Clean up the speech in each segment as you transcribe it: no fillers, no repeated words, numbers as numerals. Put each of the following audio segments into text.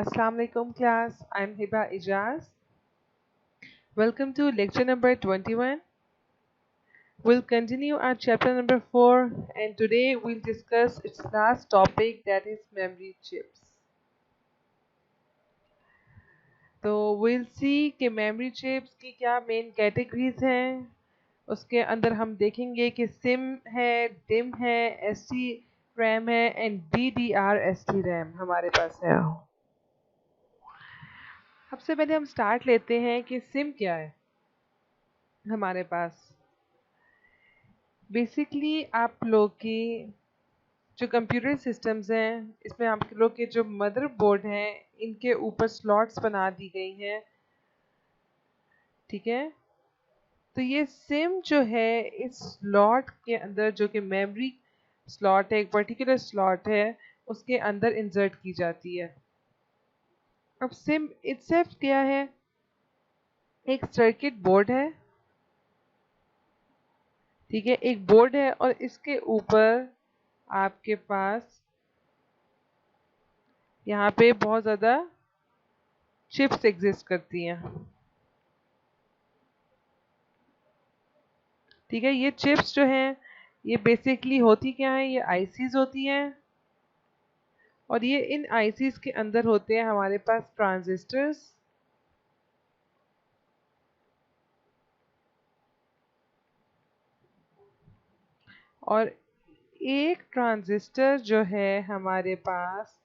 Assalamu alaikum class. I'm Hiba Ijaz. Welcome to lecture number 21. We'll continue our chapter number 4 and today we'll discuss its last topic, that is memory chips. तो we'll see कि memory chips की क्या main categories हैं. उसके अंदर हम देखेंगे कि SIM है, DIM है, SD RAM है and DDR SD RAM हमारे पास है. सबसे पहले हम स्टार्ट लेते हैं कि SIM क्या है हमारे पास. बेसिकली आप लोग की जो कंप्यूटर सिस्टम्स हैं, इसमें आप लोग के जो मदरबोर्ड हैं, इनके ऊपर स्लॉट्स बना दी गई हैं. ठीक है, तो ये सिम जो है इस स्लॉट के अंदर, जो कि मेमोरी स्लॉट है, एक पर्टिकुलर स्लॉट है, उसके अंदर इंसर्ट की जाती है. अब सिम इटसेल्फ क्या है? एक सर्किट बोर्ड है. ठीक है, एक बोर्ड है और इसके ऊपर आपके पास यहाँ पे बहुत ज़्यादा चिप्स एग्जिस्ट करती हैं. ठीक है, ये चिप्स जो हैं ये बेसिकली होती क्या है? ये आईसीज होती हैं और ये इन आईसीज के अंदर होते हैं हमारे पास ट्रांजिस्टर्स. और एक ट्रांजिस्टर जो है हमारे पास,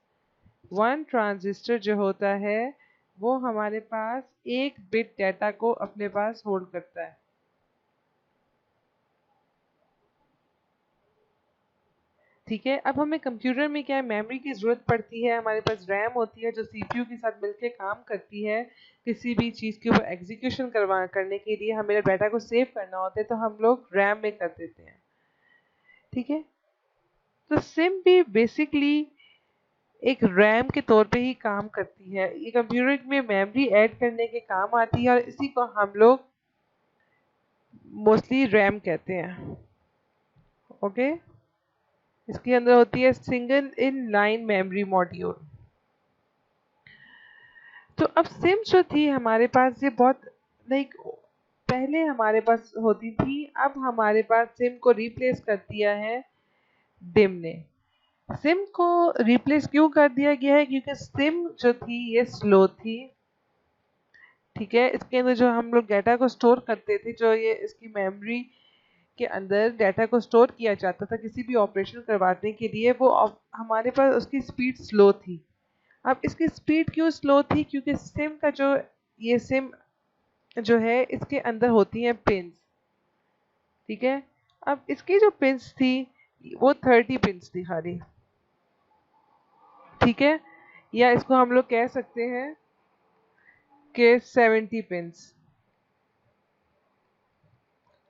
वन ट्रांजिस्टर जो होता है वो हमारे पास एक बिट डाटा को अपने पास होल्ड करता है. ठीक है, अब हमें कंप्यूटर में क्या है, मेमोरी की ज़रूरत पड़ती है. हमारे पास रैम होती है जो सीपीयू के साथ मिलकर काम करती है. किसी भी चीज़ के ऊपर एग्जीक्यूशन करने के लिए हमें डाटा को सेव करना होता है तो हम लोग रैम में कर देते हैं. ठीक है, तो सिम भी बेसिकली एक रैम के तौर पे ही काम करती है. ये कंप्यूटर में मेमोरी ऐड करने के काम आती है और इसी को हम लोग मोस्टली रैम कहते हैं. ओके, इसके अंदर होती है single in line memory module. तो अब सिम जो थी हमारे पास, ये बहुत लाइक पहले हमारे पास होती थी, अब हमारे पास सिम को रिप्लेस कर दिया है डिम ने. सिम को रिप्लेस क्यों कर दिया गया है? क्योंकि सिम जो थी ये स्लो थी. ठीक है, इसके अंदर जो हम लोग डाटा को स्टोर करते थे, जो ये इसकी मेमोरी के अंदर डाटा को स्टोर किया जाता था किसी भी ऑपरेशन करवाने के लिए, वो हमारे पास उसकी स्पीड स्लो थी. अब इसकी स्पीड क्यों स्लो थी? क्योंकि सिम का जो ये सिम जो है इसके अंदर होती हैं पिंस. ठीक है, अब इसकी जो पिंस थी वो 30 पिंस थी खाली. ठीक है, या इसको हम लोग कह सकते हैं कि 70 पिंस.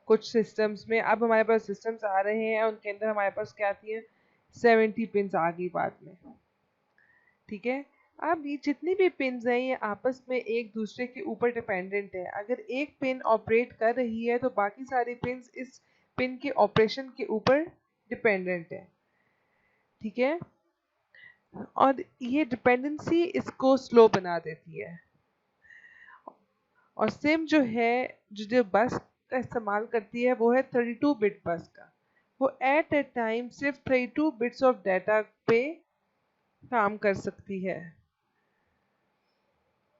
कुछ सिस्टम्स में अब हमारे पास सिस्टम्स आ रहे हैं उनके अंदर हमारे पास क्या आती है, 70 पिंस आ गई बाद में. ठीक है, अब ये जितनी भी पिन्स हैं ये आपस में एक दूसरे के ऊपर डिपेंडेंट है. अगर एक पिन ऑपरेट कर रही है तो बाकी सारी पिन्स इस पिन के ऑपरेशन के ऊपर डिपेंडेंट है. ठीक है, और ये डिपेंडेंसी इसको स्लो बना देती है. और सिम जो है जो बस का इस्तेमाल करती है वो है 32 बिट बस का. वो एट ए टाइम सिर्फ 32 बिट्स ऑफ डाटा पे काम कर सकती है.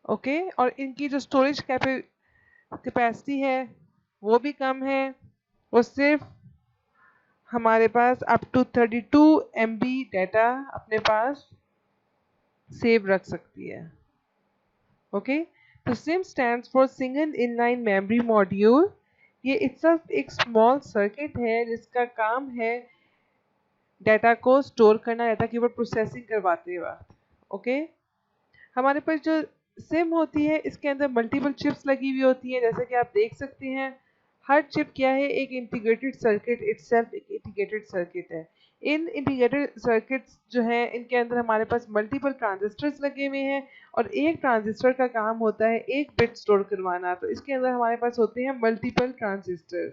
ओके, और इनकी जो स्टोरेज कैपेसिटी है वो भी कम है. वो सिर्फ हमारे पास अप टू 32 MB डाटा अपने पास सेव रख सकती है. ओके, तो SIM stands for single inline memory module. ये इट्सल्फ एक स्मॉल सर्किट है जिसका काम है डाटा को स्टोर करना, डाटा के ऊपर प्रोसेसिंग करवाते वक्त. ओके, हमारे पास जो सिम होती है इसके अंदर मल्टीपल चिप्स लगी हुई होती हैं. जैसे कि आप देख सकते हैं हर चिप क्या है, एक इंटीग्रेटेड सर्किट, इटसेल्फ एक इंटीग्रेटेड सर्किट है. इन इंटीग्रेटेड सर्किट्स जो है इनके अंदर हमारे पास मल्टीपल ट्रांजिस्टर्स लगे हुए हैं और एक ट्रांजिस्टर का काम होता है एक बिट स्टोर करवाना. तो इसके अंदर हमारे पास होते हैं मल्टीपल ट्रांजिस्टर.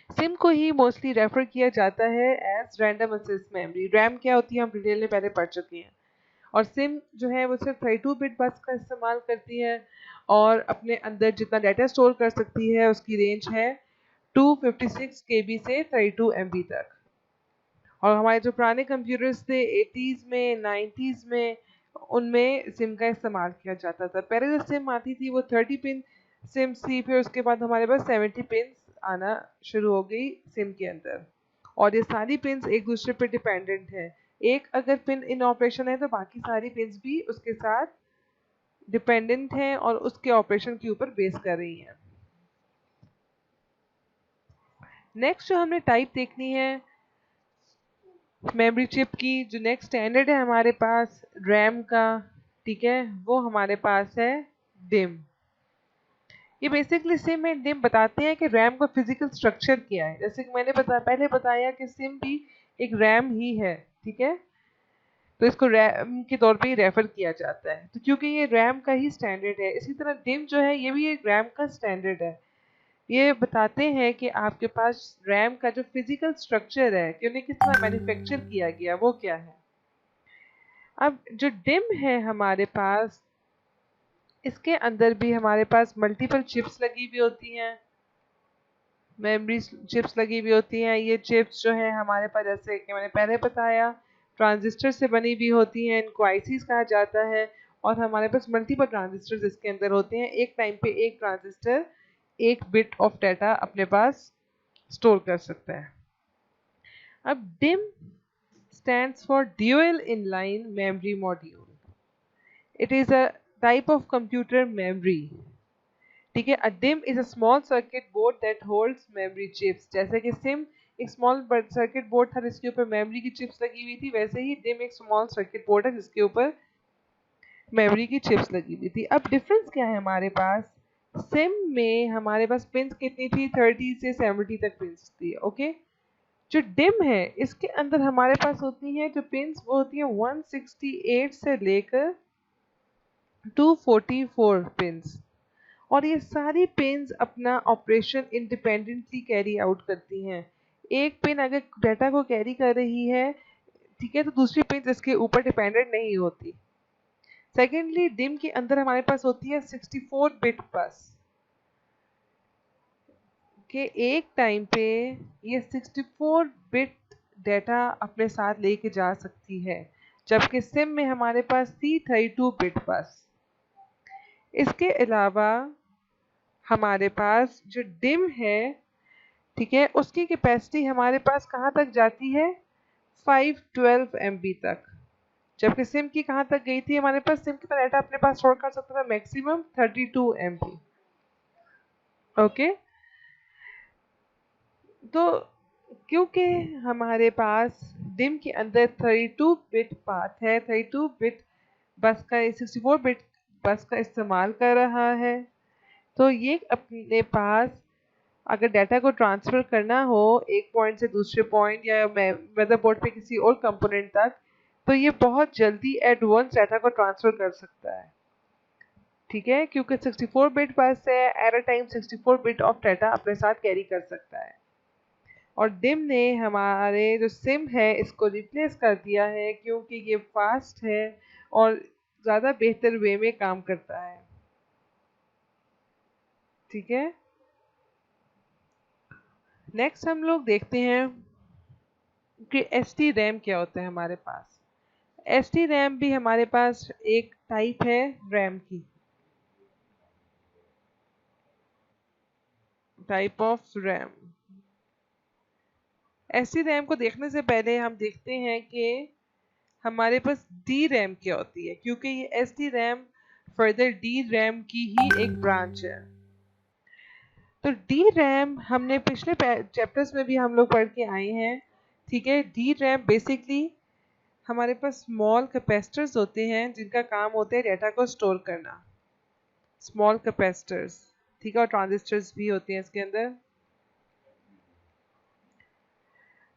सिम को ही मोस्टली रेफर किया जाता है as random access memory. RAM क्या होती है हम डिटेल में पहले पढ़ चुके हैं. और सिम जो है वो सिर्फ 32 बिट बस का इस्तेमाल करती है और अपने अंदर जितना डाटा स्टोर कर सकती है उसकी रेंज है 256 KB से 32 MB तक। और हमारे जो पुराने कंप्यूटर्स थे 80s में 90s में उनमें सिम का इस्तेमाल किया जाता था। पहले जो सिम आती थी वो 30 पिन सिम थी, फिर उसके बाद हमारे पास 70 पिन आना शुरू हो गई सिम के अंदर, और ये सारी पिन्स एक दूसरे पे डिपेंडेंट है। एक अगर पिन इन ऑपरेशन है तो बाकी सारी पिन्स भी उसके साथ डिपेंडेंट हैं और उसके ऑपरेशन के ऊपर बेस कर रही हैं। नेक्स्ट जो हमने टाइप देखनी है मेमोरी चिप की, जो नेक्स्ट स्टैंडर्ड है हमारे पास रैम का, ठीक है, वो हमारे पास है डिम। ये बेसिकली सिम एंड डिम बताते हैं कि रैम का फिजिकल स्ट्रक्चर क्या है। जैसे कि मैंने पहले बताया कि सिम भी एक रैम ही है, ठीक है, तो इसको रैम के तौर पे ही रेफर किया जाता है। तो क्योंकि ये रैम का ही स्टैंडर्ड है, इसी तरह डिम जो है ये भी एक रैम का स्टैंडर्ड है। ये बताते हैं कि आपके पास रैम का जो फिजिकल स्ट्रक्चर है कि उन्हें किस तरह मैन्युफैक्चर किया गया वो क्या है। अब जो डिम है हमारे पास, इसके अंदर भी हमारे पास मल्टीपल चिप्स लगी हुई होती हैं, मेमोरी चिप्स लगी हुई होती हैं। ये चिप्स जो है हमारे पास, जैसे कि मैंने पहले बताया, ट्रांजिस्टर से बनी हुई होती हैं, इनको आईसीज कहा जाता है। और हमारे पास मल्टीपल ट्रांजिस्टर्स इसके अंदर होते हैं। एक टाइम पे एक ट्रांजिस्टर एक बिट ऑफ डाटा अपने पास स्टोर कर सकता है। अब DIMM stands for Dual Inline Memory Module. It is a type of computer memory. ठीक है, a DIMM is a small circuit board that holds memory chips. जैसे कि सिम एक स्मॉल सर्किट बोर्ड था जिसके ऊपर मेमोरी की चिप्स लगी हुई थी, वैसे ही DIMM एक स्मॉल सर्किट बोर्ड है जिसके ऊपर मेमोरी की चिप्स लगी हुई थी। अब डिफरेंस क्या है हमारे पास, सिम में हमारे पास पिंस कितनी थी, 30 से 70 तक पिंस थी, ओके। जो डिम है इसके अंदर हमारे पास होती हैं जो पिंस, वो होती हैं 168 से लेकर 244 पिंस, और ये सारी पिंस अपना ऑपरेशन इंडिपेंडेंटली कैरी आउट करती हैं। एक पिन अगर डाटा को कैरी कर रही है, ठीक है, तो दूसरी पिन इसके ऊपर डिपेंडेंट नहीं होती। सेकेंडली डिम के अंदर हमारे पास होती है 64 बिट बस, कि एक टाइम पे ये 64 बिट डाटा अपने साथ लेके जा सकती है, जबकि सिम में हमारे पास थी 32 बिट बस। इसके अलावा हमारे पास जो डिम है, ठीक है, उसकी कैपेसिटी हमारे पास कहाँ तक जाती है, 512 MB तक, जबकि सिम की कहाँ तक गई थी हमारे पास, सिम की डाटा अपने पास स्टोर कर सकता था मैक्सिमम 32 MB, ओके। तो क्योंकि हमारे पास डिम के अंदर 32 बिट पाथ है, 32 बिट बस का 64 बिट बस का इस्तेमाल कर रहा है, तो ये अपने पास अगर डाटा को ट्रांसफ़र करना हो एक पॉइंट से दूसरे पॉइंट या मदरबोर्ड पे किसी और कंपोनेंट तक, तो ये बहुत जल्दी एट वंस डाटा को ट्रांसफ़र कर सकता है, ठीक है, क्योंकि 64 बिट बस है, at a time 64 bit of data अपने साथ कैरी कर सकता है। और डिम ने हमारे जो सिम है इसको रिप्लेस कर दिया है क्योंकि ये फास्ट है और ज़्यादा बेहतर वे में काम करता है, ठीक है। नेक्स्ट हम लोग देखते हैं कि एसटी रैम क्या होता है हमारे पास। एसटी रैम भी हमारे पास एक टाइप है रैम की, type of RAM. ST RAM को देखने से पहले हम देखते हैं कि हमारे पास डी रैम क्या होती है, क्योंकि ये S D RAM further D RAM की ही एक ब्रांच है। तो डी रैम हमने पिछले चैप्टर्स में भी हम लोग पढ़ के आए हैं, ठीक है। डी रैम बेसिकली हमारे पास स्मॉल कैपेसिटर्स होते हैं जिनका काम होता है डाटा को स्टोर करना, स्मॉल कैपेसिटर्स, ठीक है, और ट्रांजिस्टर्स भी होते हैं इसके अंदर।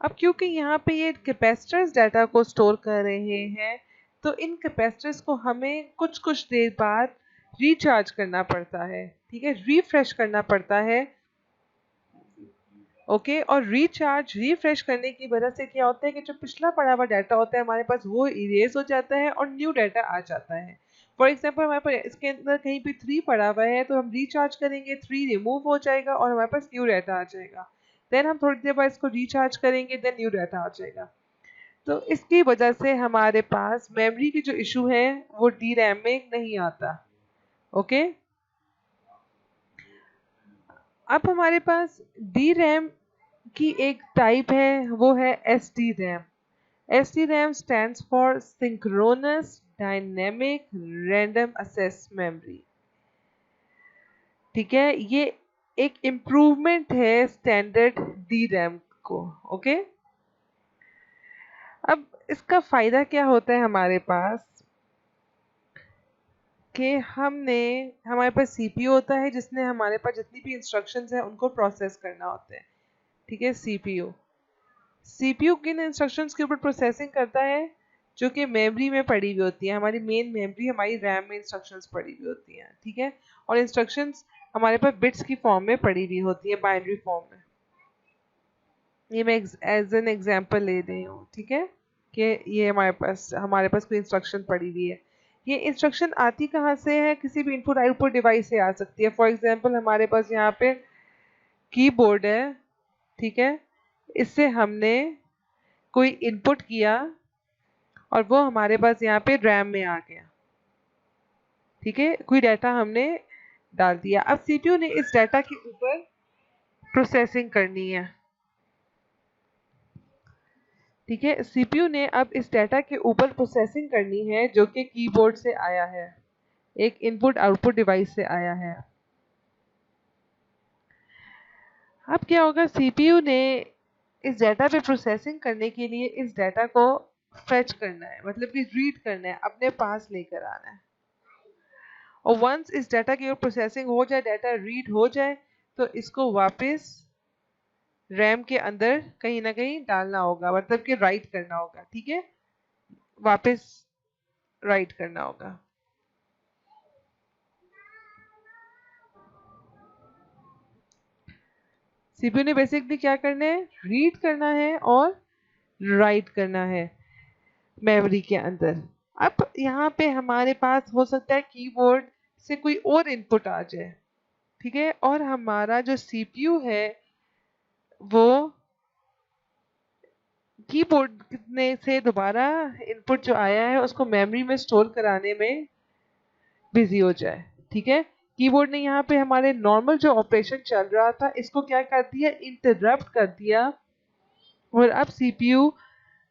अब क्योंकि यहाँ पे ये कैपेसिटर्स डाटा को स्टोर कर रहे हैं, तो इन कैपेसिटर्स को हमें कुछ कुछ देर बाद रिचार्ज करना पड़ता है, ठीक है, रिफ्रेश करना पड़ता है ओके। और रिचार्ज रिफ्रेश करने की वजह से क्या होता है कि जो पिछला पड़ा हुआ डाटा होता है हमारे पास वो इरेज हो जाता है और न्यू डाटा आ जाता है। फॉर एग्जाम्पल हमारे पास इसके अंदर कहीं पे 3 पड़ा हुआ है तो हम रिचार्ज करेंगे, 3 रिमूव हो जाएगा और हमारे पास न्यू डाटा आ जाएगा। देन हम थोड़ी देर बाद इसको रिचार्ज करेंगे, देन न्यू डाटा आ जाएगा। तो इसकी वजह से हमारे पास मेमोरी की जो इशू है वो डी रैम में नहीं आता। ओके। अब हमारे पास डी रैम की एक टाइप है, वो है S D RAM. SDRAM stands for Synchronous Dynamic Random Access Memory। ठीक है, ये एक इम्प्रूवमेंट है स्टैंडर्ड DRAM को। ओके। अब इसका फायदा क्या होता है हमारे पास कि हमारे पास सीपीयू होता है जिसने हमारे पास जितनी भी इंस्ट्रक्शंस है उनको प्रोसेस करना होता है। ठीक है, सीपीयू किन इंस्ट्रक्शंस के ऊपर प्रोसेसिंग करता है? जो कि मेमोरी में पड़ी हुई होती है, हमारी मेन मेमोरी हमारी रैम में इंस्ट्रक्शंस पड़ी हुई होती हैं। ठीक है, और इंस्ट्रक्शंस हमारे पास बिट्स की फॉर्म में पड़ी हुई होती है, बाइनरी फॉर्म में। ये मैं एज एन एग्जांपल ले रही हूँ। ठीक है, कि ये हमारे पास कोई इंस्ट्रक्शन पड़ी हुई है। ये इंस्ट्रक्शन आती कहाँ से है? किसी भी इनपुट आउटपुट डिवाइस से आ सकती है। फॉर एग्जाम्पल हमारे पास यहाँ पे कीबोर्ड है। ठीक है, इससे हमने कोई इनपुट किया और वो हमारे पास यहाँ पे रैम में आ गया। ठीक है, कोई डाटा हमने डाल दिया। अब सीपीयू ने इस डाटा के ऊपर प्रोसेसिंग करनी है। ठीक है, सीपीयू ने अब इस डाटा के ऊपर प्रोसेसिंग करनी है जो कि कीबोर्ड से आया है, एक इनपुट आउटपुट डिवाइस से आया है। अब क्या होगा, सीपीयू ने इस डाटा पे प्रोसेसिंग करने के लिए इस डाटा को फेच करना है, मतलब कि रीड करना है, अपने पास लेकर आना है। और वंस इस डाटा की प्रोसेसिंग हो जाए, डाटा रीड हो जाए, तो इसको वापस रैम के अंदर कहीं ना कहीं डालना होगा, मतलब कि राइट करना होगा। ठीक है, वापस राइट करना होगा। सीपीयू ने बेसिकली क्या करना है? रीड करना है और राइट करना है मेमोरी के अंदर। अब यहाँ पे हमारे पास हो सकता है कीबोर्ड से कोई और इनपुट आ जाए। ठीक है, और हमारा जो सीपीयू है वो कीबोर्ड ने से दोबारा इनपुट जो आया है उसको मेमोरी में स्टोर कराने में बिजी हो जाए। ठीक है, कीबोर्ड ने यहाँ पे हमारे नॉर्मल जो ऑपरेशन चल रहा था इसको क्या कर दिया? इंटरप्ट कर दिया। और अब सीपीयू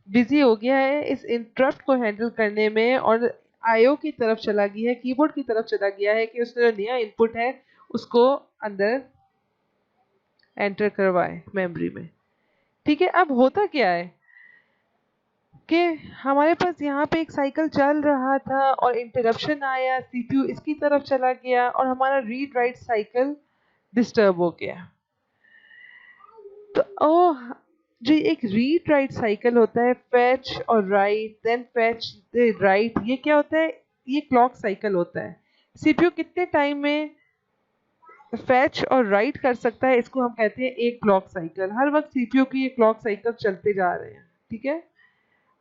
बिजी हो गया है इस इंटरप्ट को हैंडल करने में और आईओ की तरफ चला गया है, कीबोर्ड की तरफ चला गया है कि उसने जो नया इनपुट है उसको अंदर एंटर करवाए मेमोरी में। ठीक है, अब होता क्या है कि हमारे पास यहाँ पे एक साइकिल चल रहा था और इंटरप्शन आया, सीपीयू इसकी तरफ चला गया और हमारा रीड राइट साइकिल डिस्टर्ब हो गया। तो जो एक रीड राइट साइकिल होता है, फेच और राइट, देन फेच राइट, ये क्या होता है? ये क्लॉक साइकिल होता है। सीपीयू कितने टाइम में फेच और राइट कर सकता है, इसको हम कहते हैं एक क्लॉक साइकिल। हर वक्त सीपीयू की ये क्लॉक साइकिल चलते जा रहे हैं। ठीक है,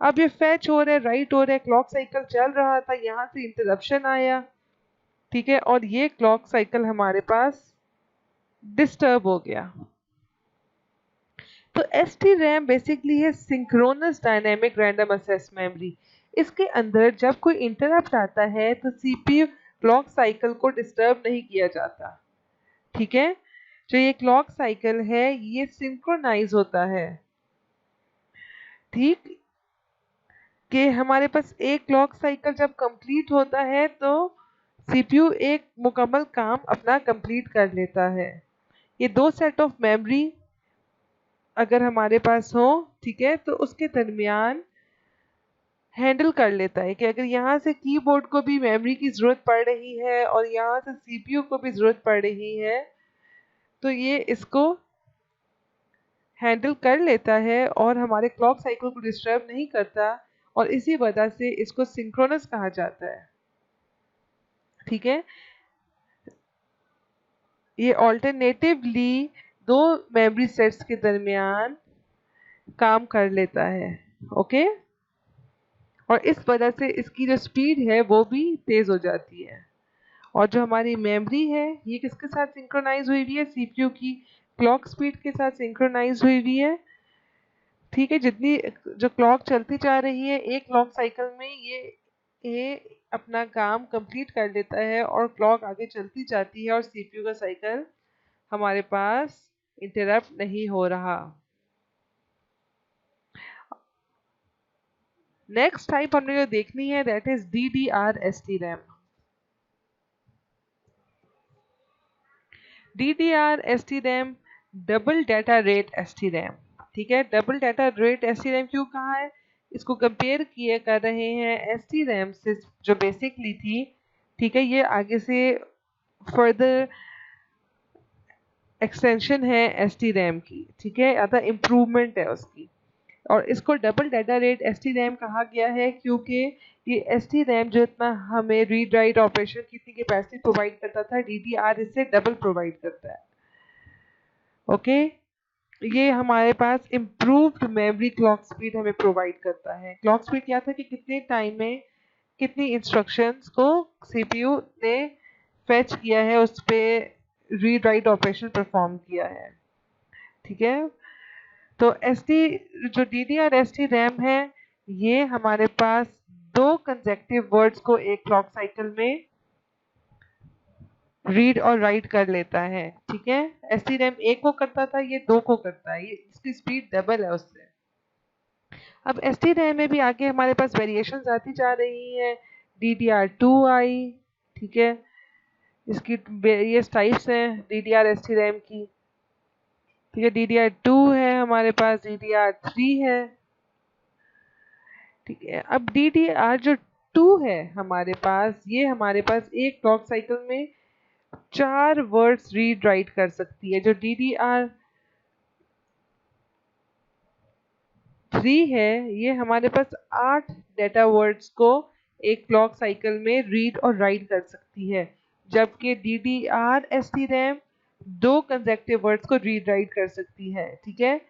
अब ये फेच हो रहा है, राइट हो रहा है, क्लॉक साइकिल चल रहा था, यहाँ से इंटरप्शन आया। ठीक है, और ये क्लॉक साइकिल हमारे पास डिस्टर्ब हो गया। तो SDRAM बेसिकली है synchronous dynamic random access memory. इसके अंदर जब कोई इंटरप्ट आता है तो सीपीयू क्लॉक साइकिल को डिस्टर्ब नहीं किया जाता। ठीक है, जो ये क्लॉक साइकिल है ये सिंक्रोनाइज होता है। ठीक, कि हमारे पास एक क्लॉक साइकिल जब कंप्लीट होता है तो सीपीयू एक मुकम्मल काम अपना कंप्लीट कर लेता है। ये दो सेट ऑफ मेमोरी अगर हमारे पास हो, ठीक है, तो उसके दरमियान हैंडल कर लेता है कि अगर यहाँ से कीबोर्ड को भी मेमोरी की ज़रूरत पड़ रही है और यहाँ से सीपीयू को भी ज़रूरत पड़ रही है तो ये इसको हैंडल कर लेता है और हमारे क्लॉक साइकिल को डिस्टर्ब नहीं करता और इसी वजह से इसको सिंक्रोनस कहा जाता है। ठीक है, ये ऑल्टरनेटिवली दो मेमोरी सेट्स के दरमियान काम कर लेता है। ओके, और इस वजह से इसकी जो स्पीड है वो भी तेज़ हो जाती है। और जो हमारी मेमोरी है ये किसके साथ सिंक्रोनाइज हुई हुई है? सीपीयू की क्लॉक स्पीड के साथ सिंक्रोनाइज हुई हुई है। ठीक है, जितनी जो क्लॉक चलती जा रही है एक क्लॉक साइकिल में ये अपना काम कंप्लीट कर लेता है और क्लॉक आगे चलती जाती है और सीपीयू का साइकिल हमारे पास इंटरप्ट नहीं हो रहा। नेक्स्ट टाइप हमने जो देखनी है that is DDR-ST RAM. DDR-ST RAM double data rate ST RAM. ठीक है, double data rate ST RAM क्यों कहा है? इसको कंपेयर किए कर रहे हैं ST रैम से जो बेसिकली थी। ठीक है, ये आगे से फर्दर एक्सटेंशन है ST रैम की। ठीक है, अतः इम्प्रूवमेंट है उसकी। और इसको double data rate ST RAM कहा गया है क्योंकि ये ST रैम जो इतना हमें रीड राइट ऑपरेशन की इतनी कैपेसिटी प्रोवाइड करता था, DDR इससे डबल प्रोवाइड करता है। ओके, ये हमारे पास इम्प्रूव्ड मेमोरी क्लॉक स्पीड हमें प्रोवाइड करता है। क्लॉक स्पीड क्या था कि कितने टाइम में कितनी इंस्ट्रक्शंस को सीपीयू ने फेच किया है, उस पे रीड राइट ऑपरेशन परफॉर्म किया है। ठीक है, तो जो DDR-ST रैम है ये हमारे पास दो कंसेक्टिव वर्ड्स को एक क्लॉक साइकिल में रीड और राइट कर लेता है। ठीक है, ST रैम एक को करता था, ये दो को करता है, ये इसकी स्पीड डबल है उससे। अब ST रैम में भी आगे हमारे पास वेरिएशंस आती जा रही हैं। DDR2 आई। ठीक है, इसकी वेरियस टाइप्स हैं DDR-ST रैम की। ठीक है, DDR2 है हमारे पास, DDR3 है। ठीक है, अब DDR जो 2 है हमारे पास, ये हमारे पास एक क्लॉक साइकिल में 4 वर्ड्स रीड राइट कर सकती है। जो DDR3 है ये हमारे पास 8 डेटा वर्ड्स को एक क्लॉक साइकिल में रीड और राइट कर सकती है, जबकि DDR-ST रैम दो कंसेक्टिव वर्ड्स को रीड राइट कर सकती है। ठीक है,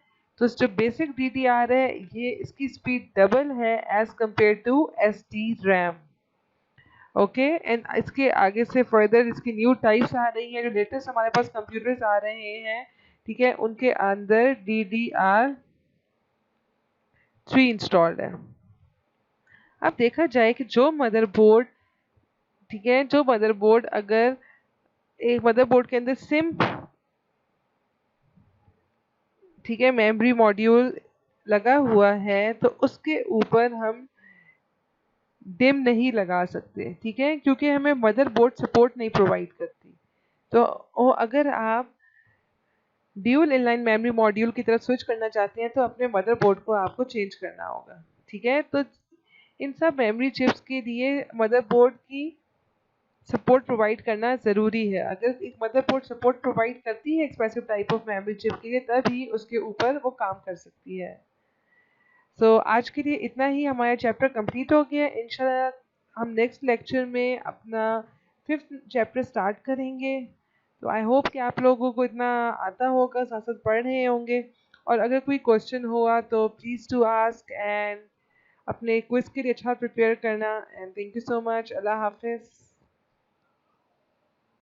तो जो बेसिक DDR है ये इसकी स्पीड डबल है as compare to ST RAM. Okay, and इसके आगे से फर्दर इसकी न्यू टाइप्स आ रही हैं, जो लेटेस्ट हमारे पास कंप्यूटर्स आ रहे हैं। ठीक है, उनके अंदर DDR3 इंस्टॉल्ड है। अब देखा जाए कि जो मदरबोर्ड, ठीक है, जो मदरबोर्ड अगर एक मदरबोर्ड के अंदर सिम, ठीक है, मेमोरी मॉड्यूल लगा हुआ है तो उसके ऊपर हम डिम नहीं लगा सकते। ठीक है, क्योंकि हमें मदरबोर्ड सपोर्ट नहीं प्रोवाइड करती। तो अगर आप ड्यूल इनलाइन मेमोरी मॉड्यूल की तरफ स्विच करना चाहते हैं तो अपने मदरबोर्ड को आपको चेंज करना होगा। ठीक है, तो इन सब मेमोरी चिप्स के लिए मदरबोर्ड की सपोर्ट प्रोवाइड करना ज़रूरी है। अगर एक मदरबोर्ड सपोर्ट प्रोवाइड करती है एक specific type of memory chip के लिए, तभी उसके ऊपर वो काम कर सकती है। सो आज के लिए इतना ही, हमारा चैप्टर कंप्लीट हो गया। इंशाल्लाह हम नेक्स्ट लेक्चर में अपना 5th चैप्टर स्टार्ट करेंगे। तो आई होप कि आप लोगों को इतना आता होगा, साथ साथ पढ़ रहे होंगे। और अगर कोई क्वेश्चन हुआ तो प्लीज़ टू आस्क, एंड अपने क्विज के लिए अच्छा प्रिपेयर करना। And thank you so much. अल्लाह हाफिज़।